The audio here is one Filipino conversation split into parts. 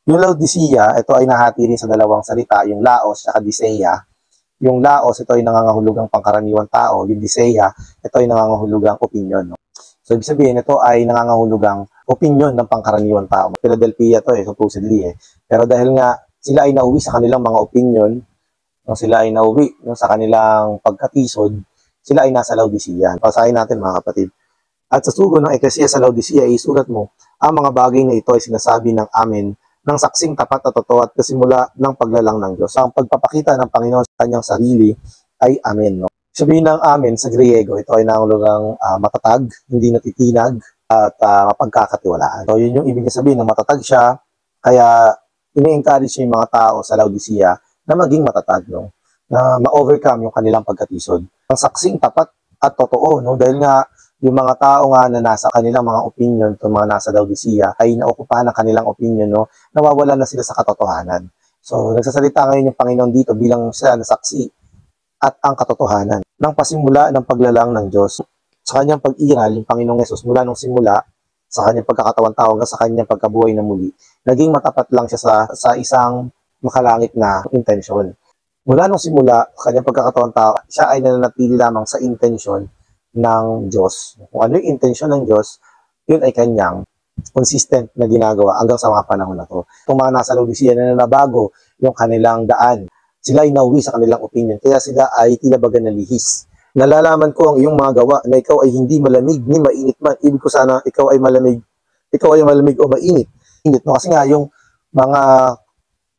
Yung Laodicea, ito ay nahati rin sa dalawang salita, yung Laos at Diceia. Yung Laos, ito ay nangangahulugang pangkaraniwang tao. Yung Diceia, ito ay nangangahulugang opinion. No? So, ibig sabihin, ito ay nangangahulugang opinion ng pangkaraniwang tao. Philadelphia to supposedly Pero dahil nga sila ay nauwi sa kanilang mga opinion, no, sila ay nauwi no, sa kanilang pagkatisod, sila ay nasa Laodicea. Pasahin natin mga kapatid. At sa sugo ng Ecclesia sa Laodicea, isulat mo, ang mga bagay na ito ay sinasabi ng amin ng saksing tapat at totoo at kasimula ng paglalang ng Diyos. Ang pagpapakita ng Panginoon sa kanyang sarili ay amen. No? Sabihin ng amen sa Griego, ito ay nangulugang matatag, hindi natitinag, at mapagkakatiwalaan. So yun yung ibig sabihin na matatag siya, kaya ini-encourage niya yung mga tao sa Laodicea na maging matatag, no? Na ma-overcome yung kanilang pagkatisod. Ang saksing tapat at totoo, no? Dahil nga yung mga tao nga na nasa kanilang mga opinion, itong mga nasa Laodicea, ay naokupahan ng kanilang opinion, no? Nawawala na sila sa katotohanan. So, nagsasalita ngayon yung Panginoon dito bilang siya na saksi at ang katotohanan ng pasimula ng paglalang ng Diyos. Sa kanyang pag-iral, yung Panginoong Yesus, mula nung simula, sa kanyang pagkakatawan tao hanggang sa kanyang pagkabuhay na muli, naging matapat lang siya sa isang makalangit na intensyon. Mula nung simula, sa kanyang pagkakatawan tao, siya ay nananatili lamang sa intensyon ng Diyos. Kung ano yung intensyon ng Diyos, yun ay kanyang consistent na ginagawa hanggang sa mga panahon na to. Itong mga nasa Laodicea na nabago yung kanilang daan, sila ay nauwi sa kanilang opinion, kaya sila ay tinabagan na lihis. Nalalaman ko ang iyong mga gawa na ikaw ay hindi malamig ni mainit man. Ibig ko sana ikaw ay malamig o mainit. Init, no? Kasi nga yung mga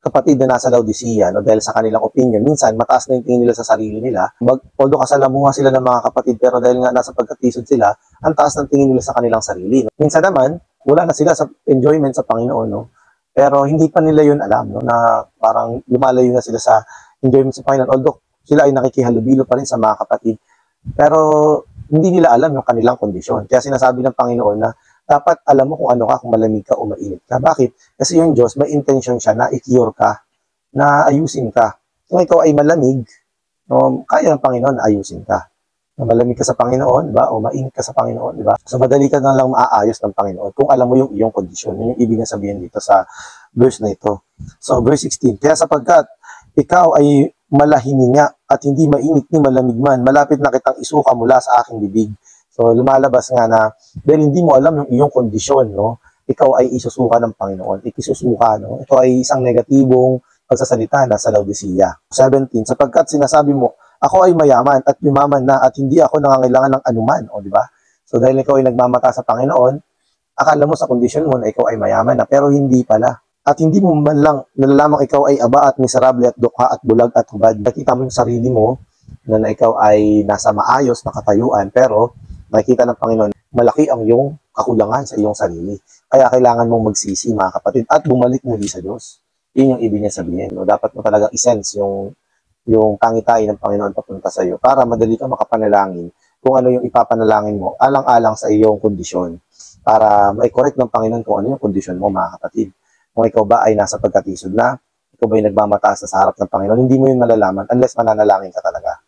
kapatid na nasa Laodicea, no, dahil sa kanilang opinion, minsan mataas na yung tingin nila sa sarili nila. Although kasalamuha sila ng mga kapatid, pero dahil nga nasa pagkatisod sila, ang taas ng tingin nila sa kanilang sarili. No? Minsan naman, wala na sila sa enjoyment sa Panginoon, no? Pero hindi pa nila yun alam, no, na parang lumalayo na sila sa enjoyment sa Panginoon. Although sila ay nakikihalubilo pa rin sa mga kapatid, pero hindi nila alam yung kanilang kondisyon. Kaya sinasabi ng Panginoon na dapat alam mo kung ano ka, kung malamig ka o mainit ka. Bakit? Kasi yung Diyos, may intention siya na i-cure ka, na ayusin ka. Kung ikaw ay malamig, no, kaya ng Panginoon na ayusin ka. Na malamig ka sa Panginoon, diba? O mainit ka sa Panginoon, diba? So madali ka na lang maaayos ng Panginoon kung alam mo yung iyong kondisyon. Yun yung ibig na sabihin dito sa verse na ito. So verse 16, kaya sapagkat ikaw ay malahininga at hindi mainit ni malamig man, malapit na kitang isuka mula sa aking bibig. So, lumalabas nga na, dahil hindi mo alam yung iyong kondisyon, no? Ikaw ay isusuka ng Panginoon. Ikisusuka, no? Ito ay isang negatibong pagsasalita na sa Laodicea. 17, sapagkat sinasabi mo, ako ay mayaman at yumaman na at hindi ako nangangailangan ng anuman. O, di ba? So, dahil ikaw ay nagmamata sa Panginoon, akala mo sa kondisyon mo na ikaw ay mayaman na, pero hindi pala. At hindi mo man lang nalalamang ikaw ay aba at miserable at dukha at bulag at hubad. Nakita mo yung sarili mo na ikaw ay nasa maayos na katayuan, pero nakikita ng Panginoon, malaki ang iyong kakulangan sa iyong sarili. Kaya kailangan mong magsisi, mga kapatid, at bumalik muli sa Diyos. Yun yung ibig niya sabihin. No? Dapat mo talaga i-sense yung pangitain ng Panginoon papunta sa iyo para madali ka makapanalangin kung ano yung ipapanalangin mo, alang-alang sa iyong kondisyon. Para mai-correct ng Panginoon kung ano yung kondisyon mo, mga kapatid. Kung ikaw ba ay nasa pagkatisod na, ikaw ba ay nagmamataas sa harap ng Panginoon, hindi mo yun malalaman unless mananalangin ka talaga.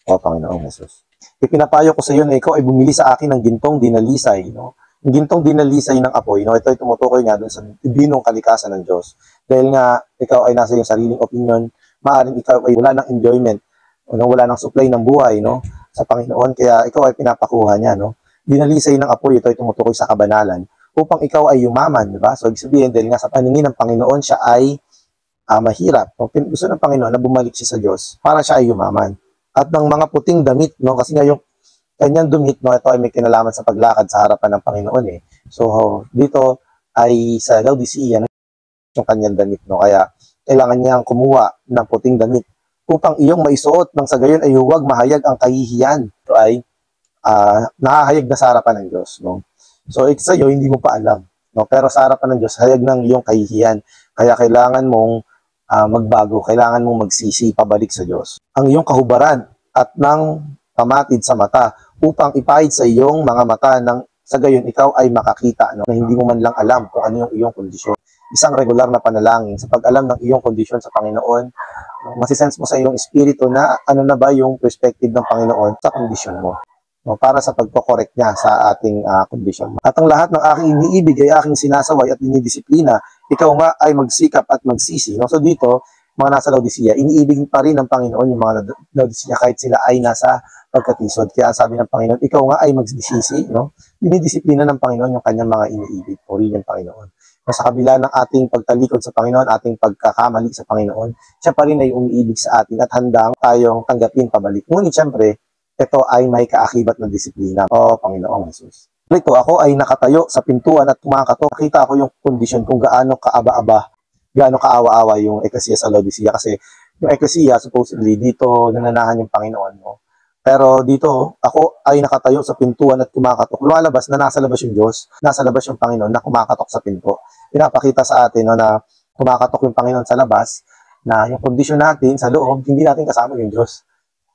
O Panginoong Jesus. Ipinapayo ko sa iyo na ikaw ay bumili sa akin ng gintong dinalisay, no? Yung gintong dinalisay ng apoy, no? Ito ay tumutukoy nga doon sa binong kalikasan ng Diyos. Dahil nga ikaw ay nasa iyong sariling opinion, maaaring ikaw ay wala ng enjoyment, no? Wala ng supply ng buhay, no? Sa Panginoon, kaya ikaw ay pinapakuha niya, no? Dinalisay ng apoy, ito ay tumutukoy sa kabanalan, upang ikaw ay yumaman, di ba? So, ibig sabihin, dahil nga sa paningin ng Panginoon, siya ay mahirap. No? Gusto ng Panginoon na bumalik siya sa Diyos para siya ay yumaman. At ng mga puting damit, no? Kasi nga yung kanyang damit, no, ito ay may kinalaman sa paglakad sa harapan ng Panginoon eh. So, dito ay sa Laodicea, yung kanyang damit, no? Kaya, kailangan niyang kumuha ng puting damit upang iyong maisuot nang sa gayon ay huwag mahayag ang kahihiyan. Ito ay nakahayag na sa harapan ng Diyos, no? So, sa iyo, hindi mo pa alam, no? Pero sa harapan ng Diyos, hayag ng iyong kahihiyan. Kaya kailangan mong magbago, kailangan mong magsisi, pabalik sa Diyos. Ang iyong kahubaran at ng pamatid sa mata upang ipahid sa iyong mga mata nang sa gayon ikaw ay makakita, no, na hindi mo man lang alam kung ano yung iyong kondisyon. Isang regular na panalangin sa pag-alam ng iyong kondisyon sa Panginoon, masisense mo sa iyong espiritu na ano na ba yung perspective ng Panginoon sa kondisyon mo, no, para sa pagko-correct niya sa ating kondisyon. At ang lahat ng aking iniibig ay aking sinasaway at dinidisiplina, ikaw nga ay magsikap at magsisi. No? So dito, mga nasa Laodicea, iniibig pa rin ng Panginoon yung mga Laodicea kahit sila ay nasa pagkatisod. Kaya sabi ng Panginoon, ikaw nga ay magsisisi. No? Dinidisiplina ng Panginoon yung kanyang mga iniibig. Purihin ng Panginoon. So, sa kabila ng ating pagtalikod sa Panginoon, ating pagkakamali sa Panginoon, siya pa rin ay umiibig sa atin at handang tayong tanggapin pabalik. Ngunit siyempre, ito ay may kaakibat ng disiplina. O Panginoong Jesus. Ito, ako ay nakatayo sa pintuan at kumakatok. Nakita ko yung kondisyon kung gaano kaaba-aba, gaano kaawa-awa yung Ecclesia sa Laodicea. Kasi yung Ecclesia, supposedly, dito nananahan yung Panginoon. No? Pero dito, ako ay nakatayo sa pintuan at kumakatok. Lumalabas na nasa labas yung Diyos, nasa labas yung Panginoon na kumakatok sa pinto. Pinapakita sa atin no, na kumakatok yung Panginoon sa labas, na yung kondisyon natin sa loob, hindi natin kasama yung Diyos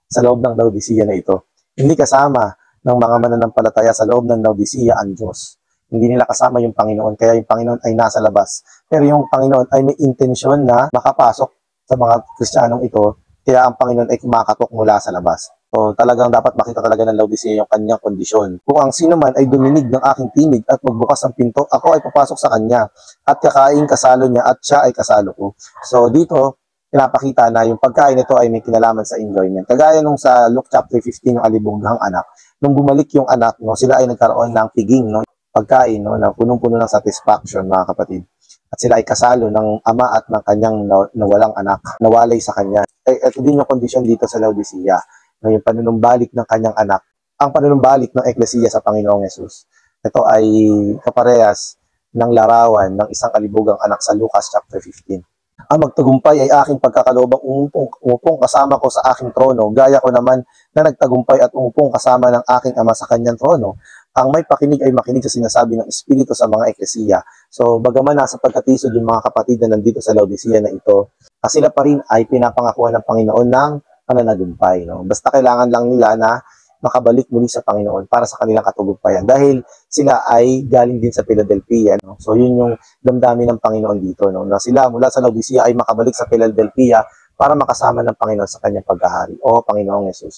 sa loob ng Laodicea na ito. Hindi kasama ng mga mananampalataya sa loob ng Laodicea ang Diyos. Hindi nila kasama yung Panginoon, kaya yung Panginoon ay nasa labas. Pero yung Panginoon ay may intensyon na makapasok sa mga Kristiyanong ito, kaya ang Panginoon ay kumakatok mula sa labas. So talagang dapat makita talaga ng Laodicea yung kanyang kondisyon. Kung ang sino man ay duminig ng aking tinig at magbukas ng pinto, ako ay papasok sa kanya at kakain kasalo niya at siya ay kasalo ko. So dito, pinapakita na yung pagkain nito ay may kinalaman sa enjoyment. Kagaya nung sa Luke chapter 15, yung alibughang anak. Nung bumalik yung anak, no, sila ay nagkaroon ng piging, no, pagkain, no, na punong-puno ng satisfaction, mga kapatid. At sila ay kasalo ng ama at ng kanyang nawalang anak, nawalay sa kanya. Ito din yung kondisyon dito sa Laodicea, no, yung panunumbalik ng kanyang anak. Ang panunumbalik ng Ecclesia sa Panginoong Jesus. Ito ay kaparehas ng larawan ng isang kalibugang anak sa Lucas chapter 15. Ang magtagumpay ay aking pagkakaloobang umupong kasama ko sa aking trono, gaya ko naman na nagtagumpay at umupong kasama ng aking ama sa kanyang trono. Ang may pakinig ay makinig sa sinasabi ng Espiritu sa mga Ecclesia. So, bagaman nasa pagkatisod yung mga kapatid na nandito sa Laodicea na ito, sila pa rin ay pinapangakuan ng Panginoon ng pananagumpay. No? Basta kailangan lang nila na makabalik muli sa Panginoon para sa kanilang katagumpayan. Dahil sila ay galing din sa Philadelphia. No? So, yun yung damdamin ng Panginoon dito. No? Na sila mula sa Laodicea ay makabalik sa Philadelphia para makasama ng Panginoon sa kanyang paghahari. O Panginoong Jesus.